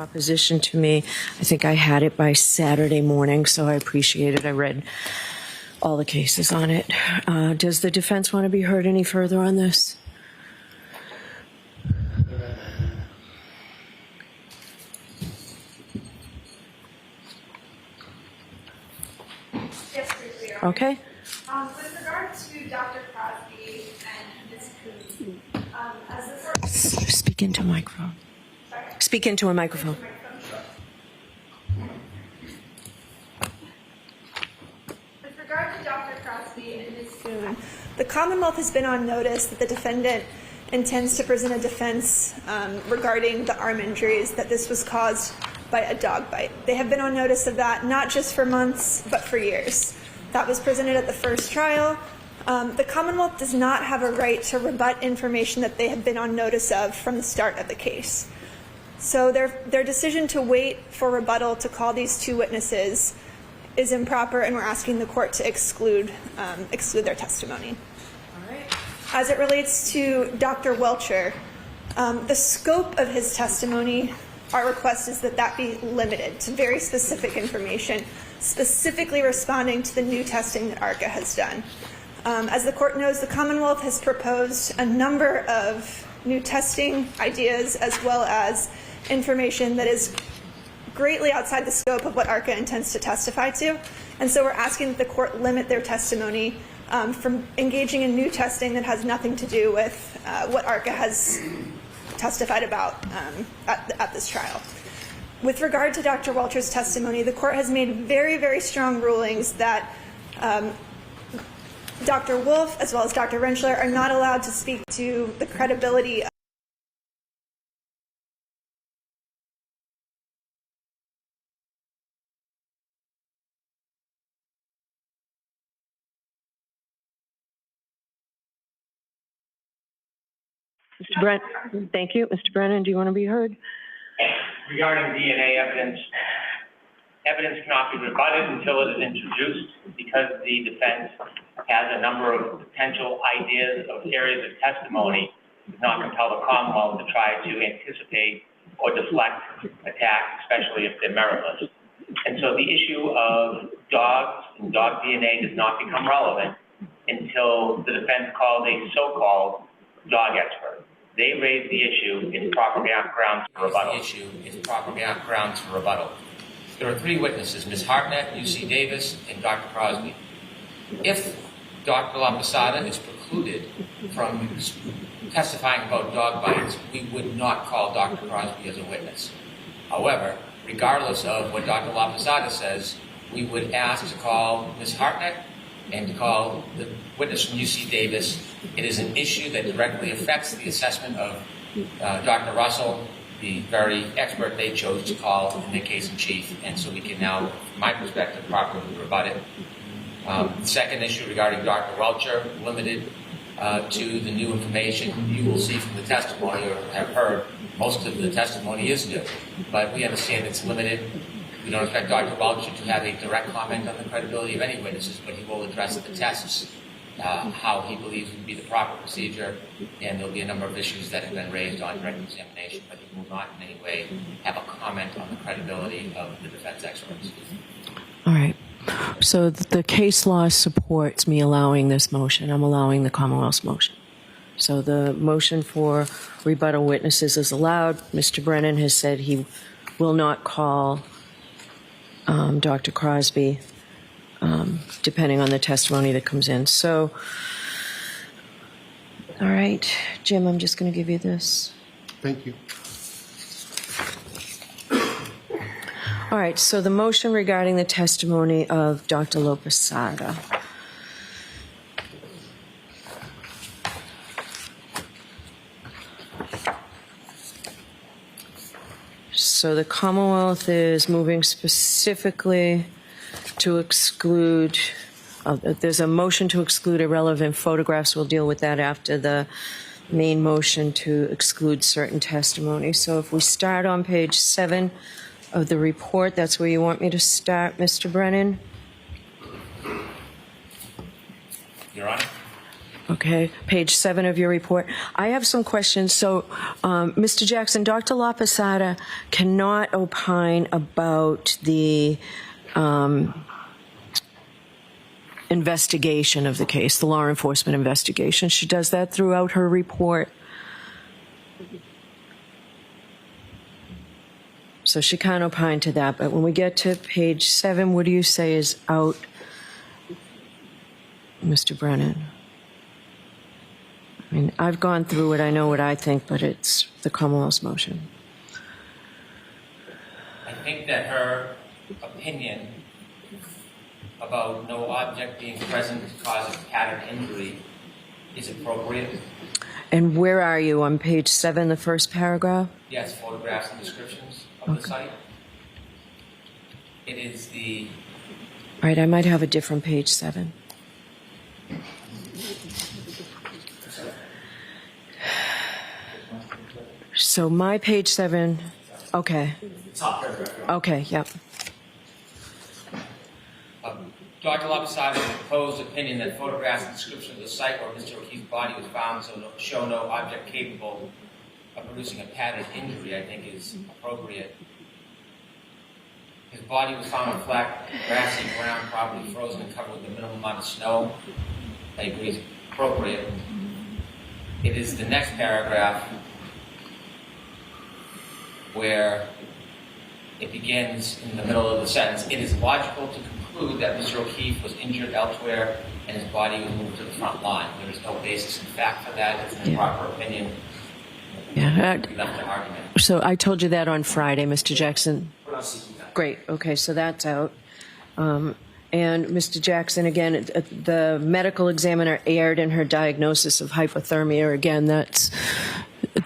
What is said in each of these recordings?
opposition to me. I think I had it by Saturday morning, so I appreciate it. I read all the cases on it. Does the defense want to be heard any further on this? Yes, briefly. Okay. With regard to Dr. Crosby and Ms. Coon, as the first... Speak into a microphone. Sorry? Speak into a microphone. With regard to Dr. Crosby and Ms. Coon, the Commonwealth has been on notice that the defendant intends to present a defense regarding the arm injuries, that this was caused by a dog bite. They have been on notice of that, not just for months, but for years. That was presented at the first trial. The Commonwealth does not have a right to rebut information that they have been on notice of from the start of the case. So their decision to wait for rebuttal to call these two witnesses is improper, and we're asking the court to exclude their testimony. All right. As it relates to Dr. Welcher, the scope of his testimony, our request is that be limited to very specific information, specifically responding to the new testing that ARCA has done. As the court knows, the Commonwealth has proposed a number of new testing ideas as well as information that is greatly outside the scope of what ARCA intends to testify to. And so we're asking that the court limit their testimony from engaging in new testing that has nothing to do with what ARCA has testified about at this trial. With regard to Dr. Welcher's testimony, the court has made very, very strong rulings that Dr. Wolf as well as Dr. Rentschler are not allowed to speak to the credibility of Mr. Brent, thank you. Mr. Brennan, do you want to be heard? Regarding DNA evidence, evidence cannot be rebutted until it is introduced because the defense has a number of potential ideas of areas of testimony. It does not compel the Commonwealth to try to anticipate or deflect attacks, especially if they're meritless. And so the issue of dogs and dog DNA does not become relevant until the defense calls a so-called dog expert. They raise the issue in proper grounds for rebuttal. There are three witnesses, Ms. Hartnett, UC Davis, and Dr. Crosby. If Dr. LaPosada is precluded from testifying about dog bites, we would not call Dr. Crosby as a witness. However, regardless of what Dr. LaPosada says, we would ask to call Ms. Hartnett and to call the witness from UC Davis. It is an issue that directly affects the assessment of Dr. Russell, the very expert they chose to call in the case in chief, and so we can now, from my perspective, properly rebut it. The second issue regarding Dr. Welcher, limited to the new information. You will see from the testimony, or have heard, most of the testimony is new, but we understand it's limited. We don't expect Dr. Welcher to have a direct comment on the credibility of any witnesses, but he will address the tests, how he believes would be the proper procedure, and there'll be a number of issues that have been raised on direct examination, but he will not in any way have a comment on the credibility of the defense experts. All right. So the case law supports me allowing this motion. I'm allowing the Commonwealth's motion. So the motion for rebuttal witnesses is allowed. Mr. Brennan has said he will not call Dr. Crosby, depending on the testimony that comes in. So, all right, Jim, I'm just going to give you this. Thank you. All right, so the motion regarding the testimony of Dr. LaPosada. So the Commonwealth is moving specifically to exclude, there's a motion to exclude irrelevant photographs. We'll deal with that after the main motion to exclude certain testimony. So if we start on page 7 of the report, that's where you want me to start, Mr. Brennan? Your Honor? Okay, page 7 of your report. I have some questions. So, Mr. Jackson, Dr. LaPosada cannot opine about the investigation of the case, the law enforcement investigation. She does that throughout her report. So she can't opine to that. But when we get to page 7, what do you say is out, Mr. Brennan? I mean, I've gone through it. I know what I think, but it's the Commonwealth's motion. I think that her opinion about no object being present to cause a pattern injury is appropriate. And where are you, on page 7, the first paragraph? Yes, photographs and descriptions of the site. It is the... All right, I might have a different page 7. So my page 7, okay. Top paragraph. Okay, yep. Dr. LaPosada's proposed opinion that photographs and description of the site where Mr. O'Keefe's body was found show no object capable of producing a pattern injury, I think is appropriate. His body was found on flat, grassy ground, probably frozen and covered with a minimal amount of snow. I agree is appropriate. It is the next paragraph where it begins in the middle of the sentence. It is logical to conclude that Mr. O'Keefe was injured elsewhere and his body was moved to the front line. There is no basis in fact for that. It's an improper opinion. Yeah. We left the argument. So I told you that on Friday, Mr. Jackson. We're not seeking that. Great. Okay, so that's out. And Mr. Jackson, again, the medical examiner erred in her diagnosis of hypothermia. Again, that's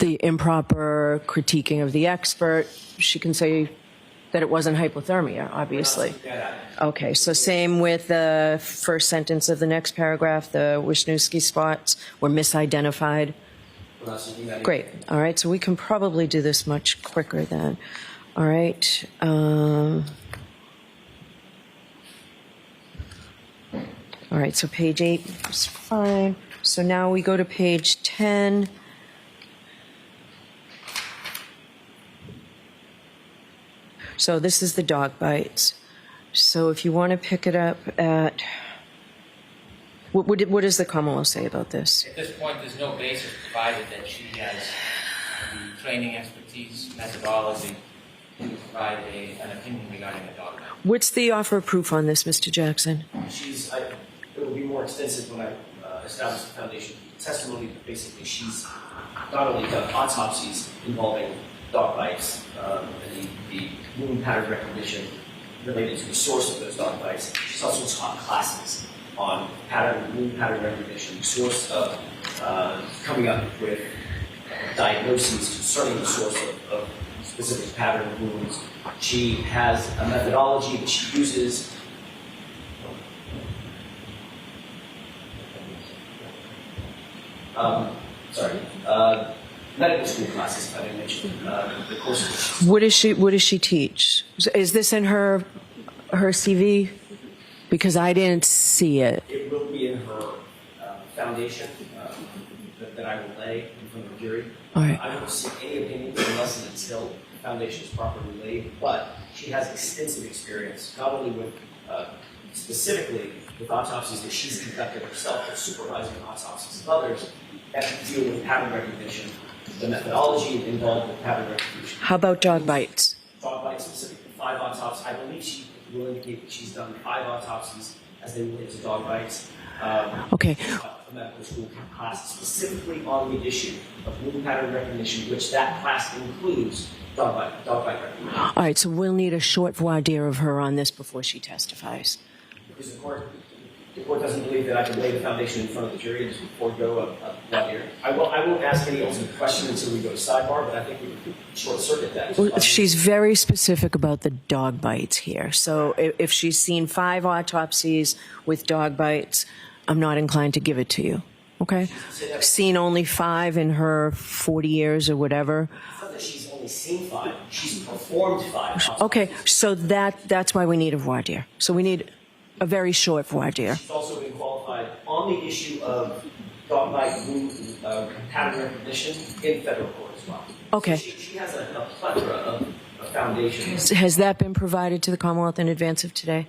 the improper critiquing of the expert. She can say that it wasn't hypothermia, obviously. We're not seeking that. Okay, so same with the first sentence of the next paragraph, the Wisniewski spots were misidentified. We're not seeking that. Great. All right, so we can probably do this much quicker then. All right. All right, so page 8 is fine. So now we go to page 10. So this is the dog bites. So if you want to pick it up at, what does the Commonwealth say about this? At this point, there's no basis provided that she has the training, expertise, methodology to provide an opinion regarding a dog bite. What's the offer of proof on this, Mr. Jackson? It will be more extensive when I establish the foundation testimony. Basically, she's not only done autopsies involving dog bites and the wound pattern recognition related to the source of those dog bites. She's also taught classes on wound pattern recognition, source of coming up with diagnoses concerning the source of specific pattern of wounds. She has a methodology that she uses. Medical school classes, if I didn't mention the course. What does she teach? Is this in her CV? Because I didn't see it. It will be in her foundation that I will lay in front of the jury. All right. I don't see any opinions unless and until the foundation is properly laid, but she has extensive experience, not only with specifically with autopsies that she's conducted herself, but supervising autopsies of others that deal with pattern recognition, the methodology involved with pattern recognition. How about dog bites? Dog bites, specifically 5 autopsies. I believe she will indicate that she's done 5 autopsies as they relate to dog bites. Okay. A medical school class specifically on the issue of wound pattern recognition, which that class includes dog bite recognition. All right, so we'll need a short voir dire of her on this before she testifies. Because the court doesn't believe that I can lay the foundation in front of the jury and just forego a voir dire. I won't ask any ultimate question until we go to sidebar, but I think we can short circuit that. Well, she's very specific about the dog bites here. So if she's seen 5 autopsies with dog bites, I'm not inclined to give it to you. Okay? Seen only 5 in her 40 years or whatever. It's not that she's only seen 5, she's performed 5 autopsies. Okay, so that's why we need a voir dire. So we need a very short voir dire. She's also been qualified on the issue of dog bite wound pattern recognition in federal court as well. Okay. So she has a plethora of foundations. Has that been provided to the Commonwealth in advance of today?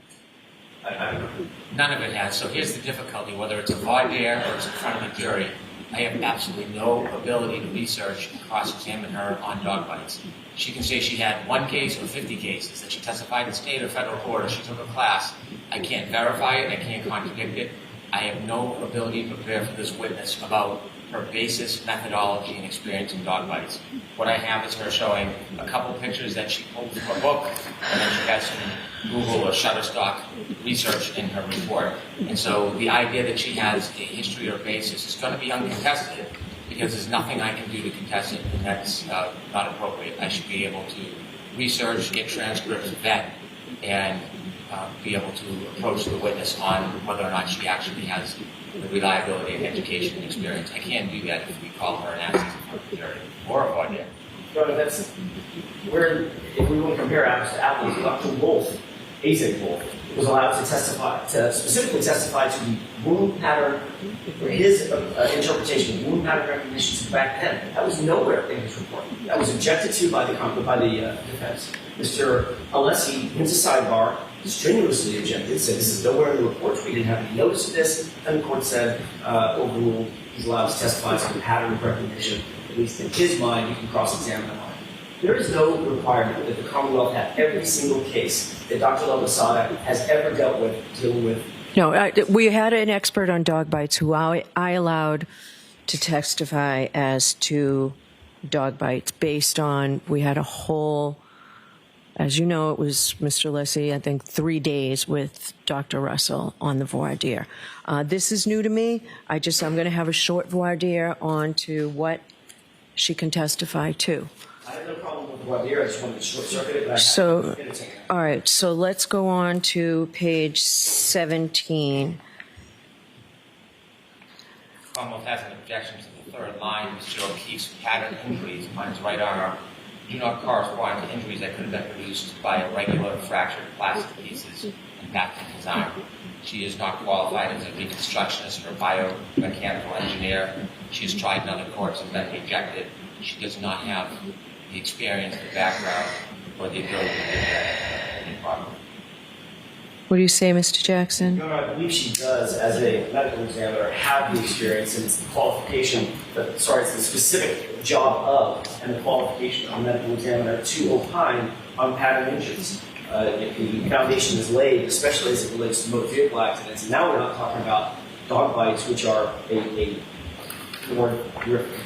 I don't know. None of it has. So here's the difficulty, whether it's a voir dire or it's in front of a jury. I have absolutely no ability to research and cross-examine her on dog bites. She can say she had 1 case or 50 cases, that she testified in state or federal court, or she took a class. I can't verify it. I can't contradict it. I have no ability to prepare for this witness about her basis, methodology, and experience in dog bites. What I have is her showing a couple pictures that she pulled from a book, and then she has some Google or Shutterstock research in her report. And so the idea that she has a history or basis is going to be uncontested, because there's nothing I can do to contest it, and that's not appropriate. I should be able to research, get transcripts, vet, and be able to approach the witness on whether or not she actually has the reliability and education and experience. I can't do that if we call her an access or a voir dire. No, that's where, if we want to compare apples to apples, Dr. Wolf, AZ Wolf, was allowed to testify, specifically testify to the wound pattern, his interpretation of wound pattern recognition back then. That was nowhere in his report. That was objected to by the defense. Mr. Alessi, in his sidebar, strenuously objected, said this is nowhere in the report, we didn't have any notice of this, and the court said, overruled, he's allowed to testify to the pattern of recognition, at least in his mind, you can cross-examine him on it. There is no requirement that the Commonwealth have every single case that Dr. Lomasada has ever dealt with, dealing with. No, we had an expert on dog bites who I allowed to testify as to dog bites based on, we had a whole, as you know, it was Mr. Leslie, I think 3 days with Dr. Russell on the voir dire. This is new to me. I'm going to have a short voir dire on to what she can testify to. I have no problem with the voir dire, I just wanted to short-circuit it, but So, all right, so let's go on to page 17. Commonwealth has an objection to the third line. Mr. O'Keefe's pattern injuries on his right arm do not correspond to injuries that could have been produced by irregular fractured plastic pieces impacting his arm. She is not qualified as a reconstructionist or biomechanical engineer. She has tried in other courts and been rejected. She does not have the experience, the background, or the ability to do that properly. What do you say, Mr. Jackson? No, I believe she does, as a medical examiner, have the experience, and it's the qualification, it's the specific job of, and the qualification of a medical examiner to opine on pattern injuries. If the foundation is laid, especially as it relates to motor vehicle accidents, and now we're not talking about dog bites, which are a more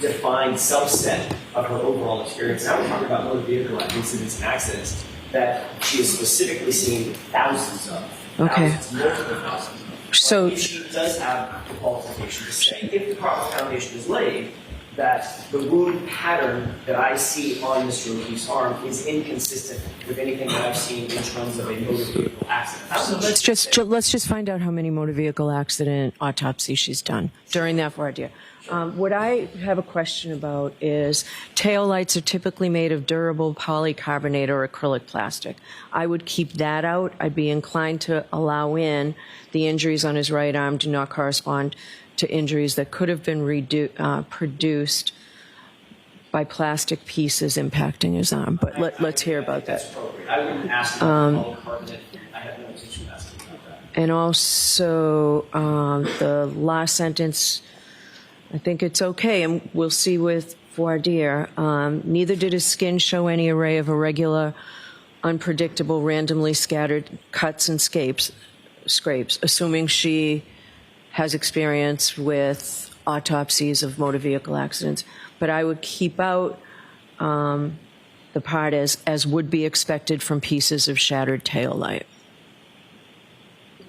defined subset of her overall experience. Now we're talking about motor vehicle incidents and accidents that she has specifically seen thousands of. Okay. Multiple thousands of. So But if she does have the qualification to say, if the proper foundation is laid, that the wound pattern that I see on Mr. O'Keefe's arm is inconsistent with anything that I've seen in terms of a motor vehicle accident. So let's just find out how many motor vehicle accident autopsies she's done during that voir dire. What I have a question about is tail lights are typically made of durable polycarbonate or acrylic plastic. I would keep that out. I'd be inclined to allow in the injuries on his right arm do not correspond to injuries that could have been produced by plastic pieces impacting his arm. But let's hear about that. That's appropriate. I wouldn't ask about polycarbonate. I have no intention of asking about that. And also, the last sentence, I think it's okay, and we'll see with voir dire. Neither did his skin show any array of irregular, unpredictable, randomly scattered cuts and scrapes, assuming she has experience with autopsies of motor vehicle accidents. But I would keep out the part as would be expected from pieces of shattered tail light.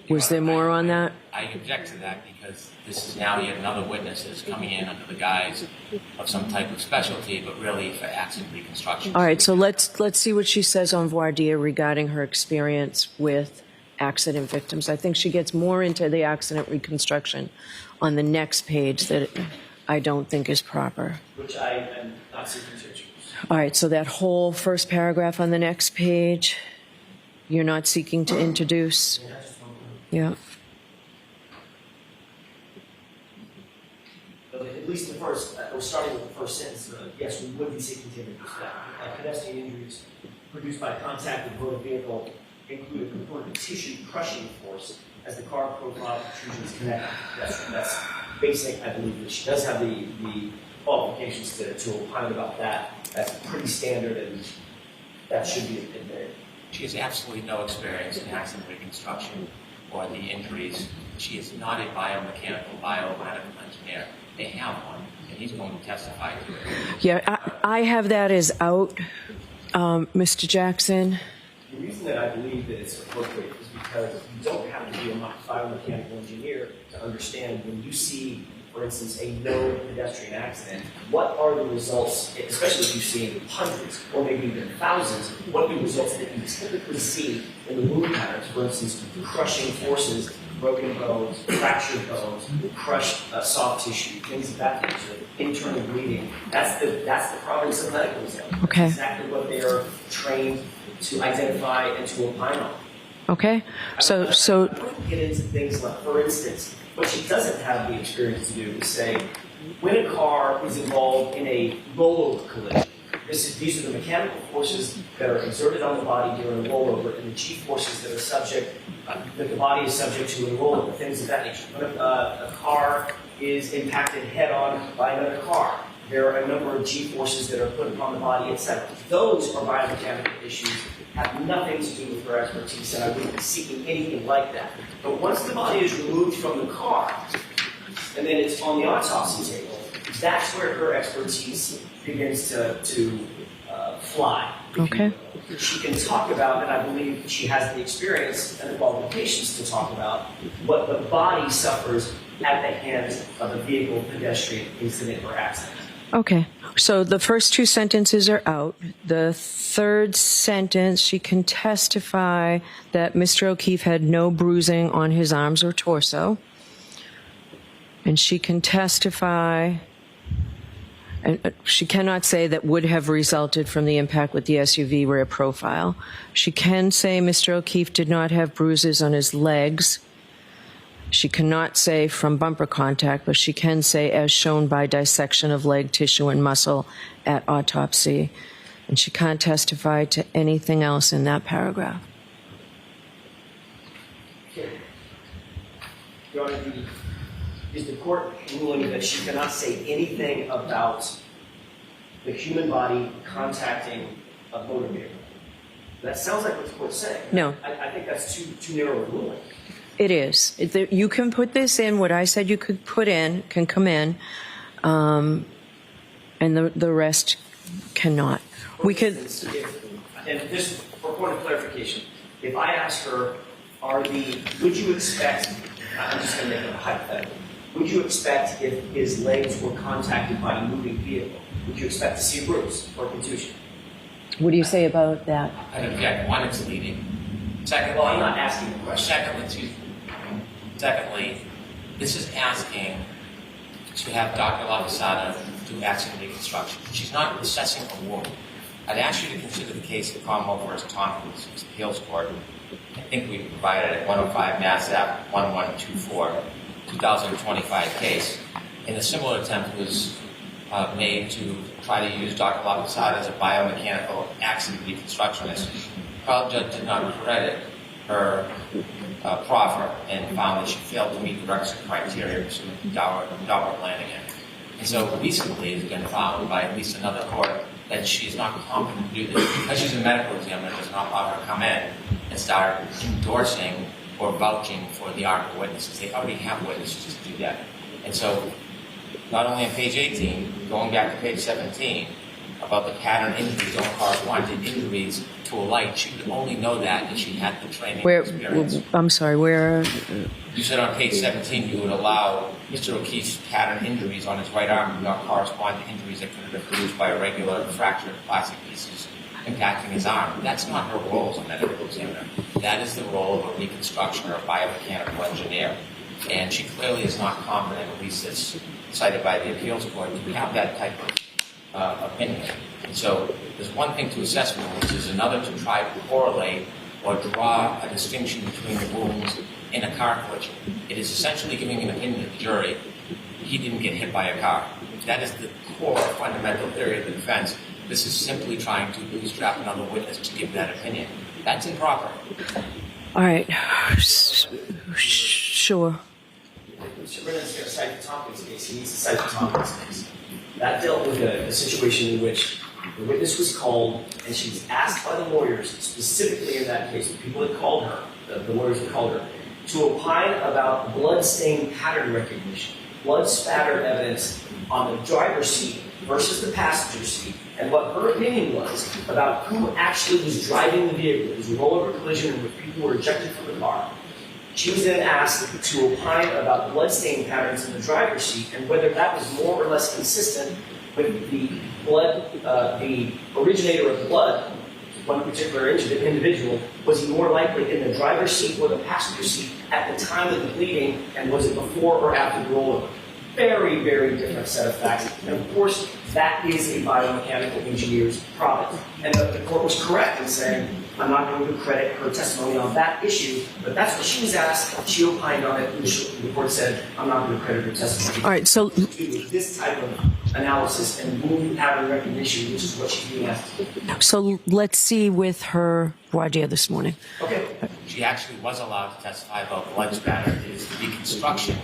Was there more on that? I object to that because this is now yet another witness that's coming in under the guise of some type of specialty, but really for accident reconstruction. All right, so let's see what she says on voir dire regarding her experience with accident victims. I think she gets more into the accident reconstruction on the next page that I don't think is proper. Which I am not seeking to introduce. All right, so that whole first paragraph on the next page, you're not seeking to introduce? Yeah. least the first, or starting with the first sentence, yes, we would be seeking damages for that. Pedestrian injuries produced by contact with motor vehicle include a component of tissue crushing force as the car profile protrusions connect. That's basic, I believe, that she does have the qualifications to opine about that. That's pretty standard, and that should be admitted. She has absolutely no experience in accident reconstruction or the injuries. She is not a biomedical engineer. They have one, and he's going to testify to it. Yeah, I have that as out, Mr. Jackson. The reason that I believe that it's appropriate is because you don't have to be a biomechanical engineer to understand when you see, for instance, a known pedestrian accident, what are the results, especially if you've seen hundreds or maybe even thousands, what are the results that you typically see in the wound patterns, for instance, crushing forces, broken bones, fractured bones, crushed soft tissue, things of that nature, internal bleeding. That's the province of medical exam. Okay. That's exactly what they are trained to identify and to opine on. Okay, so I wouldn't get into things like, for instance, what she doesn't have the experience to do is say, when a car is involved in a rollover collision, these are the mechanical forces that are exerted on the body during a rollover, and the G-forces that are subject, that the body is subject to in rollover, things of that nature. When a car is impacted head-on by another car, there are a number of G-forces that are put upon the body, etc. Those are biomechanical issues, have nothing to do with her expertise, and I wouldn't be seeking anything like that. But once the body is removed from the car, and then it's on the autopsy table, that's where her expertise begins to fly. okay, She can talk about, and I believe she has the experience and the qualifications to talk about, what the body suffers at the hands of a vehicle, pedestrian incident, or accident. okay. So the first two sentences are out. The third sentence, she can testify that Mr. O'Keefe had no bruising on his arms or torso. And she can testify, and she cannot say that would have resulted from the impact with the SUV rear profile. She can say Mr. O'Keefe did not have bruises on his legs. She cannot say from bumper contact, but she can say as shown by dissection of leg tissue and muscle at autopsy. And she can't testify to anything else in that paragraph. Okay. Your Honor, is the court ruling that she cannot say anything about the human body contacting a motor vehicle? That sounds like what the court's saying. No. I think that's too narrow a ruling. It is. You can put this in, what I said you could put in, can come in, and the rest cannot. We could. And just for point of clarification, if I ask her, would you expect, I'm just going to make it a hypothetical, would you expect if his legs were contacted by a moving vehicle, would you expect to see a bruise or contusion? What do you say about that? I object. One, it's leading. Secondly, Well, I'm not asking the question. Secondly, this is asking to have Dr. LaPosada do accident reconstruction. She's not assessing a wound. I'd ask you to consider the case of Cromwell v. Tompkins, appeals court. I think we provided it, 105 Mass. App 1124, 2025 case. And a similar attempt was made to try to use Dr. LaPosada as a biomechanical accident reconstructionist. The trial judge did not credit her proffer and found that she failed to meet the requisite criteria pursuant to Daubert Lanigan. And so recently it's been found by at least another court that she is not competent to do this. Because she's a medical examiner, does not allow her to come in and start endorsing or vouching for the ARPA witnesses. They already have witnesses to do that. And so not only on page 18, going back to page 17, about the pattern injuries don't correspond to injuries to a light, she would only know that if she had the training experience. I'm sorry, where? You said on page 17 you would allow Mr. O'Keefe's pattern injuries on his right arm do not correspond to injuries that could have been produced by a regular fractured plastic pieces impacting his arm. That's not her role as a medical examiner. That is the role of a reconstruction or a biomechanical engineer. And she clearly is not competent, at least as cited by the appeals court, to have that type of opinion. And so there's one thing to assess wounds, there's another to try to correlate or draw a distinction between the wounds in a car collision. It is essentially giving an opinion to the jury, he didn't get hit by a car. That is the core fundamental theory of the defense. This is simply trying to bootstrap another witness to give that opinion. That's improper. All right. Sure. Mr. Brennan's going to cite the Tompkins case. He needs to cite the Tompkins case. That dealt with a situation in which the witness was called, and she was asked by the lawyers, specifically in that case, the people that called her, the lawyers that called her, to opine about blood-stain pattern recognition, blood spatter evidence on the driver's seat versus the passenger seat, and what her opinion was about who actually was driving the vehicle. It was a rollover collision in which people were ejected from the car. She was then asked to opine about bloodstain patterns in the driver's seat and whether that was more or less consistent with the blood, the originator of the blood, one particular individual, was he more likely in the driver's seat or the passenger seat at the time of the bleeding, and was it before or after the rollover? Very, very different set of facts. And of course, that is a biomechanical engineer's province. And the court was correct in saying, I'm not going to credit her testimony on that issue, but that's what she was asked. She opined on it, and the court said, I'm not going to credit her testimony. All right, so This type of analysis and movement pattern recognition, which is what she's being asked to do. so let's see with her voir dire this morning. Okay. She actually was allowed to testify about blood spatter. It is the reconstruction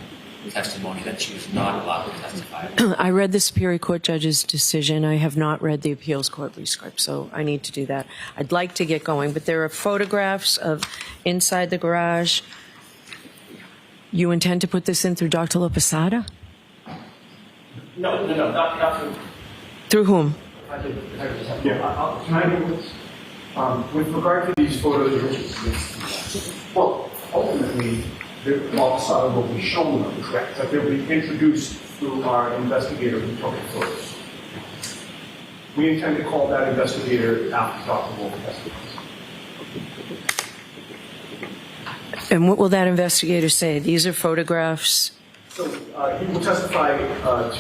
testimony that she was not allowed to testify about. I read the Superior Court judge's decision. I have not read the appeals court rescript, so I need to do that. I'd like to get going, but there are photographs of inside the garage. You intend to put this in through Dr. Lopasada? No, not through. Through whom? Yeah, can I do this? With regard to these photos, well, ultimately, the Lopasada will be shown them, correct? That they'll be introduced through our investigator who took the photos. We intend to call that investigator after Dr. Wolf testifies. And what will that investigator say? These are photographs. So he will testify to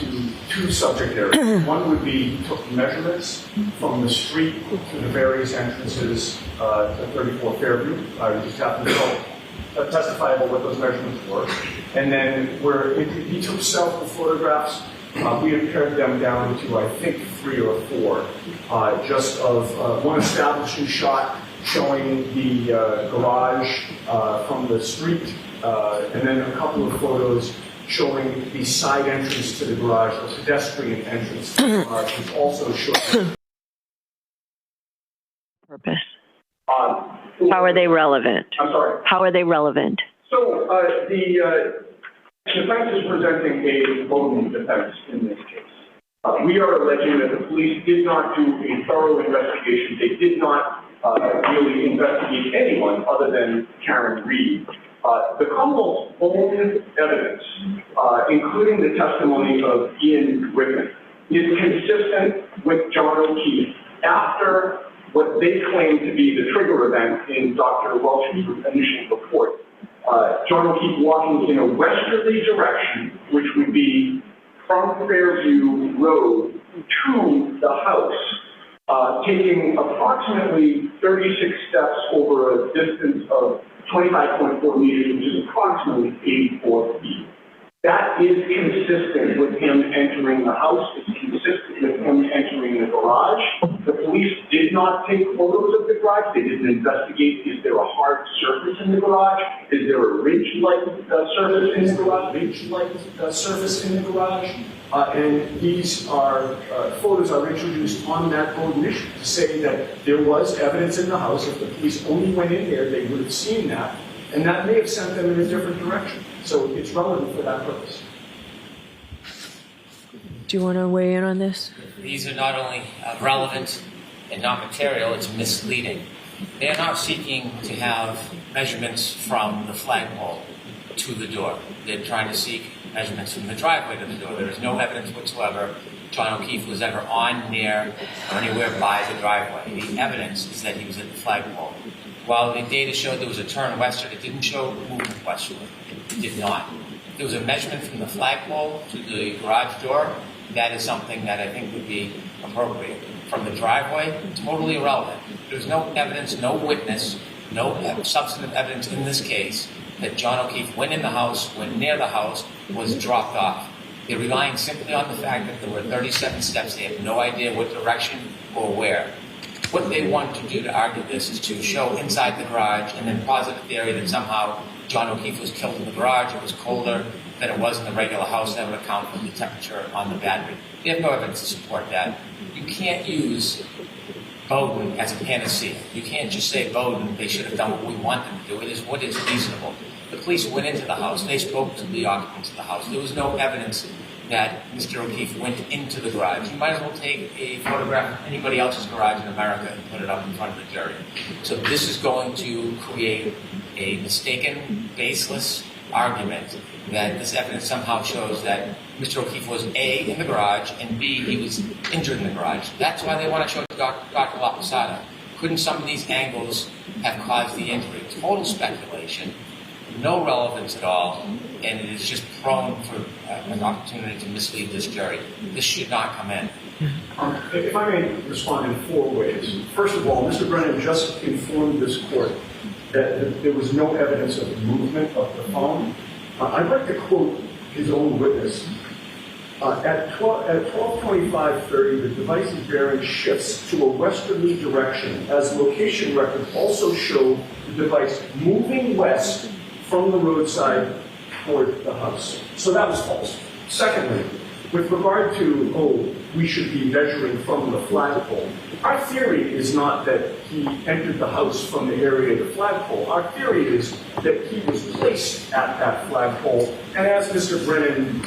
two subject areas. One would be he took measurements from the street to the various entrances to 34 Fairview. I would just have to testify about what those measurements were. And then where he took several photographs, we have pared them down to, I think, 3 or 4, just of one establishing shot showing the garage from the street, and then a couple of photos showing the side entrance to the garage, the pedestrian entrance to the garage, which also shows Purpose. How are they relevant? I'm sorry? How are they relevant? So the defense is presenting a voting defense in this case. We are alleging that the police did not do a thorough investigation. They did not really investigate anyone other than Karen Reed. The Commonwealth's own evidence, including the testimony of Ian Whitman, is consistent with John O'Keefe after what they claim to be the trigger event in Dr. Welch's initial report. John O'Keefe walking in a westerly direction, which would be from Fairview Road to the house, taking approximately 36 steps over a distance of 25.4 meters, which is approximately 84 feet. That is consistent with him entering the house. It's consistent with him entering the garage. The police did not take photos of the garage. They didn't investigate, is there a hard surface in the garage? Is there a ridge-like surface in the garage? And these are photos are introduced on that old mission to say that there was evidence in the house. If the police only went in there, they would have seen that, and that may have sent them in a different direction. So it's relevant for that purpose. Do you want to weigh in on this? These are not only relevant and not material, it's misleading. They are not seeking to have measurements from the flagpole to the door. They're trying to seek measurements from the driveway to the door. There is no evidence whatsoever John O'Keefe was ever on, near, or anywhere by the driveway. The evidence is that he was at the flagpole. While the data showed there was a turn westward, it didn't show movement westward. It did not. If there was a measurement from the flagpole to the garage door, that is something that I think would be appropriate. From the driveway, totally irrelevant. There's no evidence, no witness, no substantive evidence in this case that John O'Keefe went in the house, went near the house, was dropped off. They're relying simply on the fact that there were 37 steps. They have no idea what direction or where. What they want to do to argue this is to show inside the garage and then posit a theory that somehow John O'Keefe was killed in the garage, it was colder than it was in the regular house, that would account for the temperature on the battery. They have no evidence to support that. You can't use Bowden as a panacea. You can't just say, Bowden, they should have done what we want them to do. It is what is reasonable. The police went into the house. They spoke to the occupants of the house. There was no evidence that Mr. O'Keefe went into the garage. You might as well take a photograph of anybody else's garage in America and put it up in front of the jury. So this is going to create a mistaken, baseless argument that this evidence somehow shows that Mr. O'Keefe was A, in the garage, and B, he was injured in the garage. That's why they want to show Dr. La Posada. Couldn't some of these angles have caused the injury? Total speculation, no relevance at all, and it is just prone for an opportunity to mislead this jury. This should not come in. If I may respond in 4 ways. First of all, Mr. Brennan just informed this court that there was no evidence of movement of the phone. I'd like to quote his own witness. At 12:25:30, the device's bearing shifts to a westerly direction, as location records also show the device moving west from the roadside toward the house. So that was false. Secondly, with regard to, we should be measuring from the flagpole, our theory is not that he entered the house from the area of the flagpole. Our theory is that he was placed at that flagpole, and as Mr. Brennan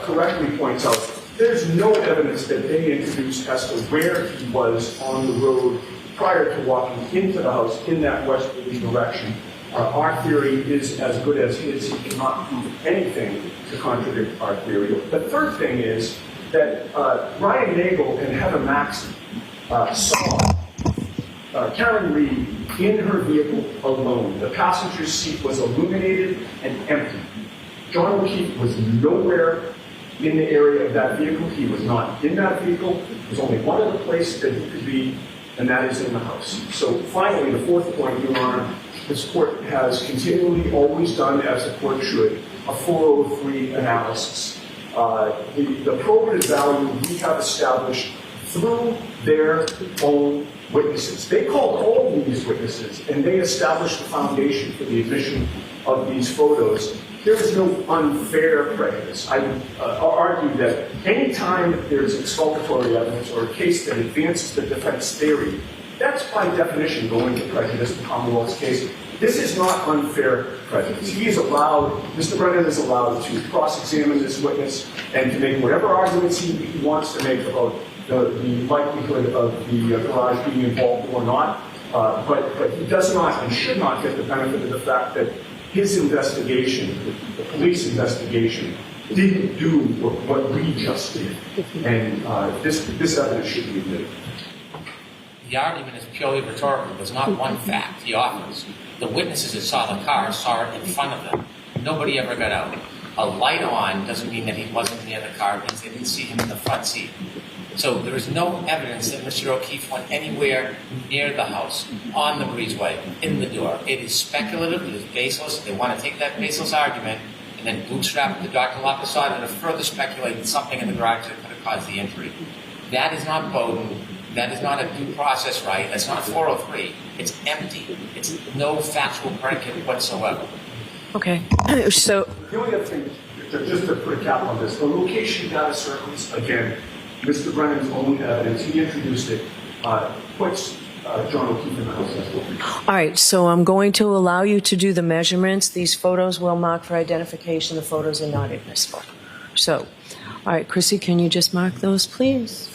correctly points out, there's no evidence that they introduced as to where he was on the road prior to walking into the house in that westerly direction. Our theory is as good as his. He cannot prove anything to contradict our theory. The third thing is that Ryan Nagel and Heather Maxson saw Karen Reed in her vehicle alone. The passenger seat was illuminated and empty. John O'Keefe was nowhere in the area of that vehicle. He was not in that vehicle. There's only one other place that he could be, and that is in the house. So finally, the fourth point, Your Honor, this court has continually always done, as the court should, a 403 analysis. The probative value we have established through their own witnesses. They called all these witnesses, and they established the foundation for the admission of these photos. There is no unfair prejudice. I would argue that any time there's exculpatory evidence or a case that advances the defense theory, that's by definition going to prejudice the Commonwealth's case. This is not unfair prejudice. He is allowed, Mr. Brennan is allowed to cross-examine this witness and to make whatever arguments he wants to make about the likelihood of the garage being involved or not. But he does not and should not get the benefit of the fact that his investigation, the police investigation, didn't do what we just did. And this evidence should be admitted. The argument is purely rhetorical. There's not one fact he offers. The witnesses that saw the car saw it in front of them. Nobody ever got out. A light on doesn't mean that he wasn't near the car because they didn't see him in the front seat. So there is no evidence that Mr. O'Keefe went anywhere near the house, on the breezeway, in the door. It is speculative. It is baseless. They want to take that baseless argument and then bootstrap it to Dr. La Posada to further speculate that something in the garage that could have caused the injury. That is not Bowden. That is not a due process right. That's not 403. It's empty. It's no factual predicate whatsoever. Okay. So The only other thing, just to put a cap on this, the location data circles, again, Mr. Brennan's own evidence, he introduced it, puts John O'Keefe in the house as well. all right, so I'm going to allow you to do the measurements. These photos will mark for identification. The photos are not admissible. So, all right, Chrissy, can you just mark those, please?